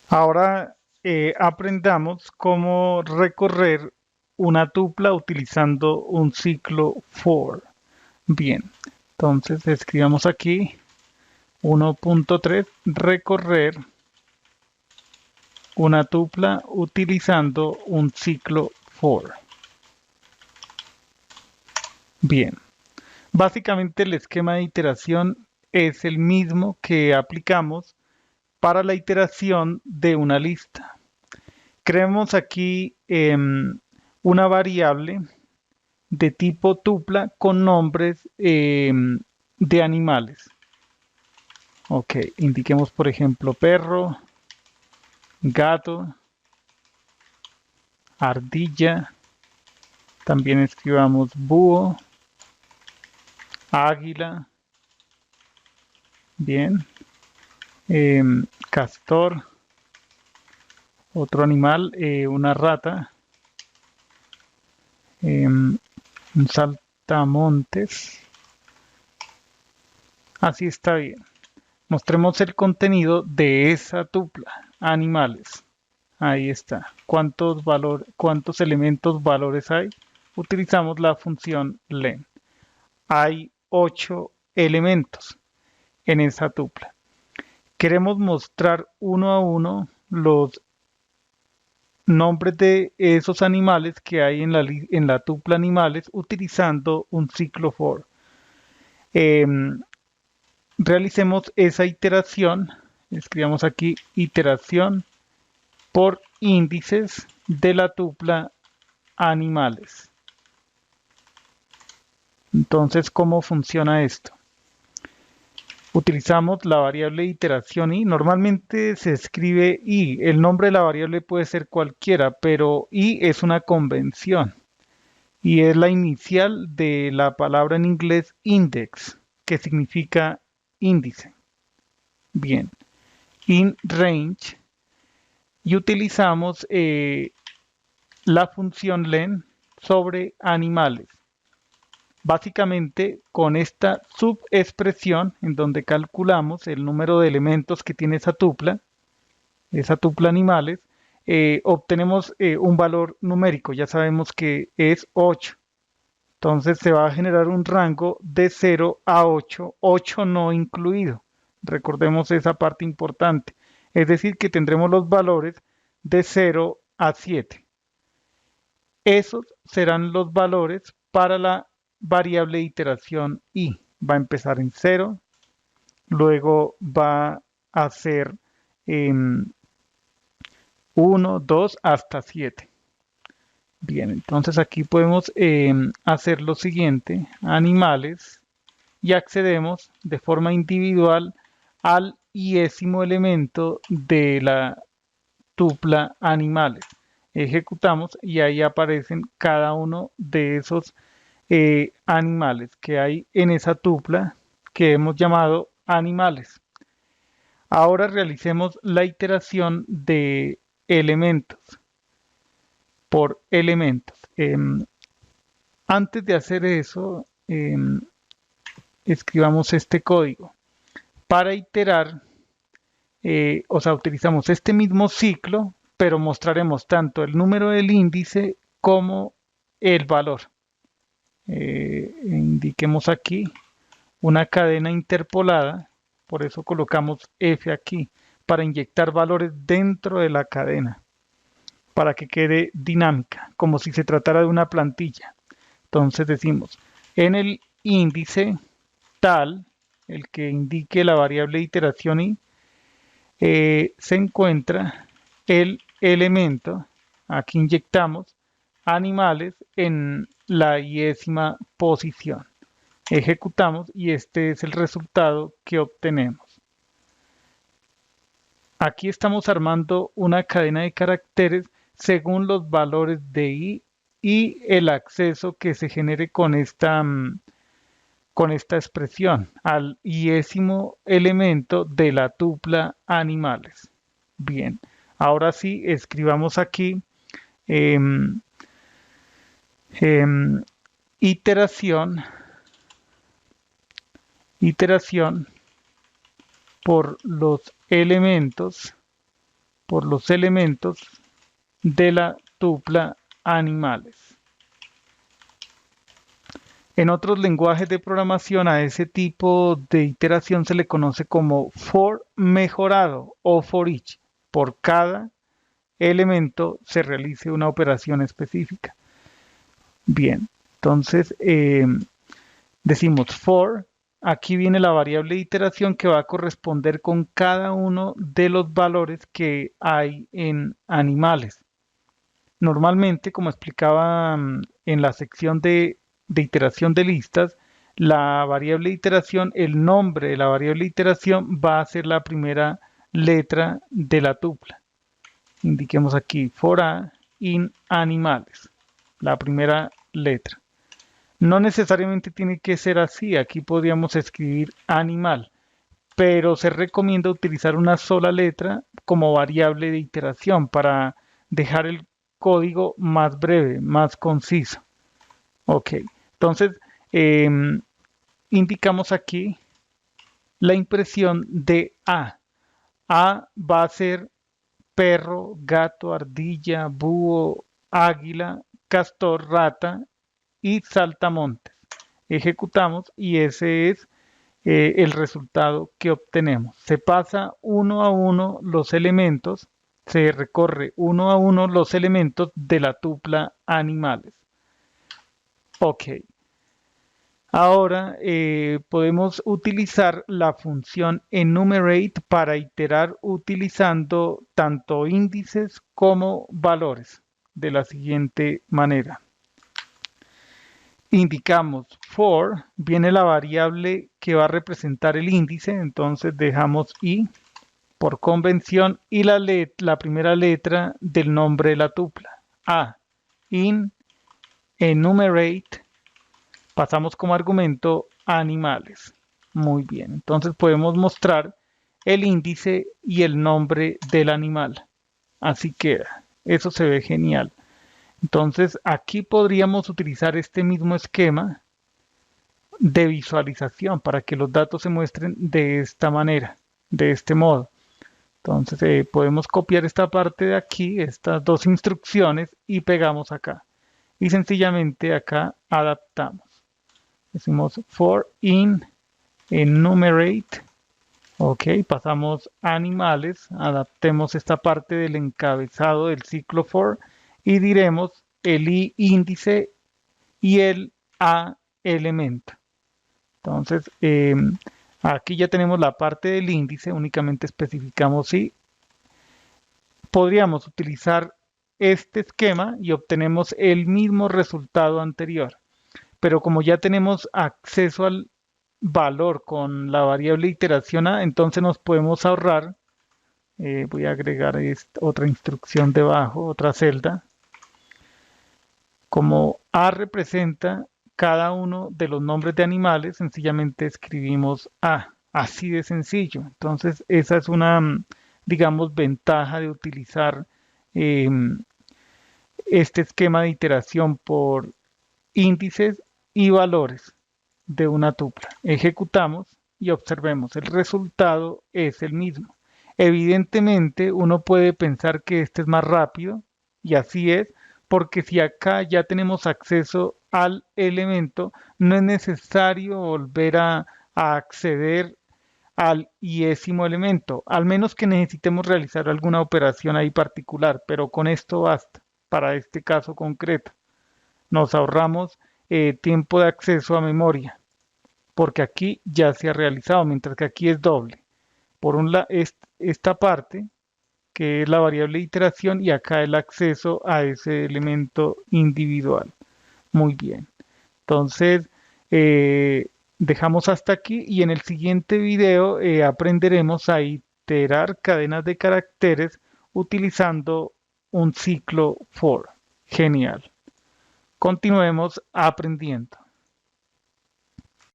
Ahora aprendamos cómo recorrer una tupla utilizando un ciclo for. Bien, entonces escribamos aquí 1.3, recorrer una tupla utilizando un ciclo for. Bien, básicamente el esquema de iteración es el mismo que aplicamos para la iteración de una lista. Creemos aquí una variable de tipo tupla con nombres de animales. Ok, indiquemos por ejemplo perro, gato, ardilla, también escribamos búho, águila, bien, castor, otro animal, una rata, un saltamontes, así está bien. Mostremos el contenido de esa tupla, animales. Ahí está. ¿Cuántos elementos valores hay? Utilizamos la función len. Hay 8 elementos en esa tupla. Queremos mostrar uno a uno los nombres de esos animales que hay en la tupla animales utilizando un ciclo for. Realicemos esa iteración. Escribamos aquí iteración por índices de la tupla animales. Entonces, ¿cómo funciona esto? Utilizamos la variable iteración i. Normalmente se escribe i. El nombre de la variable puede ser cualquiera, pero i es una convención y es la inicial de la palabra en inglés index, que significa índice. Bien, in range y utilizamos la función len sobre animales. Básicamente, con esta subexpresión, en donde calculamos el número de elementos que tiene esa tupla animales, obtenemos un valor numérico. Ya sabemos que es 8. Entonces se va a generar un rango de 0 a 8, 8 no incluido. Recordemos esa parte importante. Es decir, que tendremos los valores de 0 a 7. Esos serán los valores para la variable de iteración i. Va a empezar en 0, luego va a ser 1, 2 hasta 7. Bien, entonces aquí podemos hacer lo siguiente, animales, y accedemos de forma individual al iésimo elemento de la tupla animales. Ejecutamos y ahí aparecen cada uno de esos animales que hay en esa tupla que hemos llamado animales. Ahora realicemos la iteración de elementos por elementos. Antes de hacer eso, escribamos este código. Para iterar, o sea, utilizamos este mismo ciclo, pero mostraremos tanto el número del índice como el valor. Indiquemos aquí una cadena interpolada, por eso colocamos F aquí, para inyectar valores dentro de la cadena, para que quede dinámica, como si se tratara de una plantilla. Entonces decimos, en el índice tal, el que indique la variable de iteración i, se encuentra el elemento, aquí inyectamos animales en la iésima posición. Ejecutamos y este es el resultado que obtenemos. Aquí estamos armando una cadena de caracteres según los valores de i y el acceso que se genere con esta expresión al iésimo elemento de la tupla animales. Bien, ahora sí escribamos aquí eh, eh, iteración, iteración por los elementos por los elementos de la tupla animales. En otros lenguajes de programación a ese tipo de iteración se le conoce como for mejorado o for each. Por cada elemento se realice una operación específica. Bien, entonces decimos for, aquí viene la variable de iteración que va a corresponder con cada uno de los valores que hay en animales. Normalmente, como explicaba en la sección de iteración de listas, la variable de iteración, el nombre de la variable de iteración va a ser la primera letra de la tupla. Indiquemos aquí for a in animales, la primera letra. No necesariamente tiene que ser así, aquí podríamos escribir animal, pero se recomienda utilizar una sola letra como variable de iteración para dejar el código más breve, más conciso. Ok, entonces indicamos aquí la impresión de A. A va a ser perro, gato, ardilla, búho, águila, castor, rata y saltamontes. Ejecutamos y ese es el resultado que obtenemos. Se pasa uno a uno los elementos, se recorre uno a uno los elementos de la tupla animales. Ok. Ahora podemos utilizar la función enumerate para iterar utilizando tanto índices como valores de la siguiente manera. Indicamos for, viene la variable que va a representar el índice, entonces dejamos i por convención y la primera letra del nombre de la tupla. A, in, enumerate, pasamos como argumento animales. Muy bien, entonces podemos mostrar el índice y el nombre del animal. Así queda, eso se ve genial. Entonces aquí podríamos utilizar este mismo esquema de visualización para que los datos se muestren de esta manera, de este modo. Entonces podemos copiar esta parte de aquí, estas dos instrucciones y pegamos acá. Y sencillamente acá adaptamos. Decimos for in enumerate. Ok, pasamos animales, adaptemos esta parte del encabezado del ciclo for y diremos el i índice y el a elemento. Entonces, aquí ya tenemos la parte del índice, únicamente especificamos si podríamos utilizar este esquema y obtenemos el mismo resultado anterior. Pero como ya tenemos acceso al valor con la variable iteración A, entonces nos podemos ahorrar. Voy a agregar otra instrucción debajo, otra celda. Como A representa cada uno de los nombres de animales, sencillamente escribimos A, así de sencillo. Entonces esa es una, digamos, ventaja de utilizar este esquema de iteración por índices y valores de una tupla. Ejecutamos y observemos, el resultado es el mismo. Evidentemente uno puede pensar que este es más rápido y así es, porque si acá ya tenemos acceso al elemento, no es necesario volver a acceder al iésimo elemento, al menos que necesitemos realizar alguna operación ahí particular, pero con esto basta para este caso concreto. Nos ahorramos tiempo de acceso a memoria, porque aquí ya se ha realizado, mientras que aquí es doble. Por un lado, esta parte, que es la variable de iteración, y acá el acceso a ese elemento individual. Muy bien. Entonces, dejamos hasta aquí y en el siguiente video aprenderemos a iterar cadenas de caracteres utilizando un ciclo for. Genial. Continuemos aprendiendo.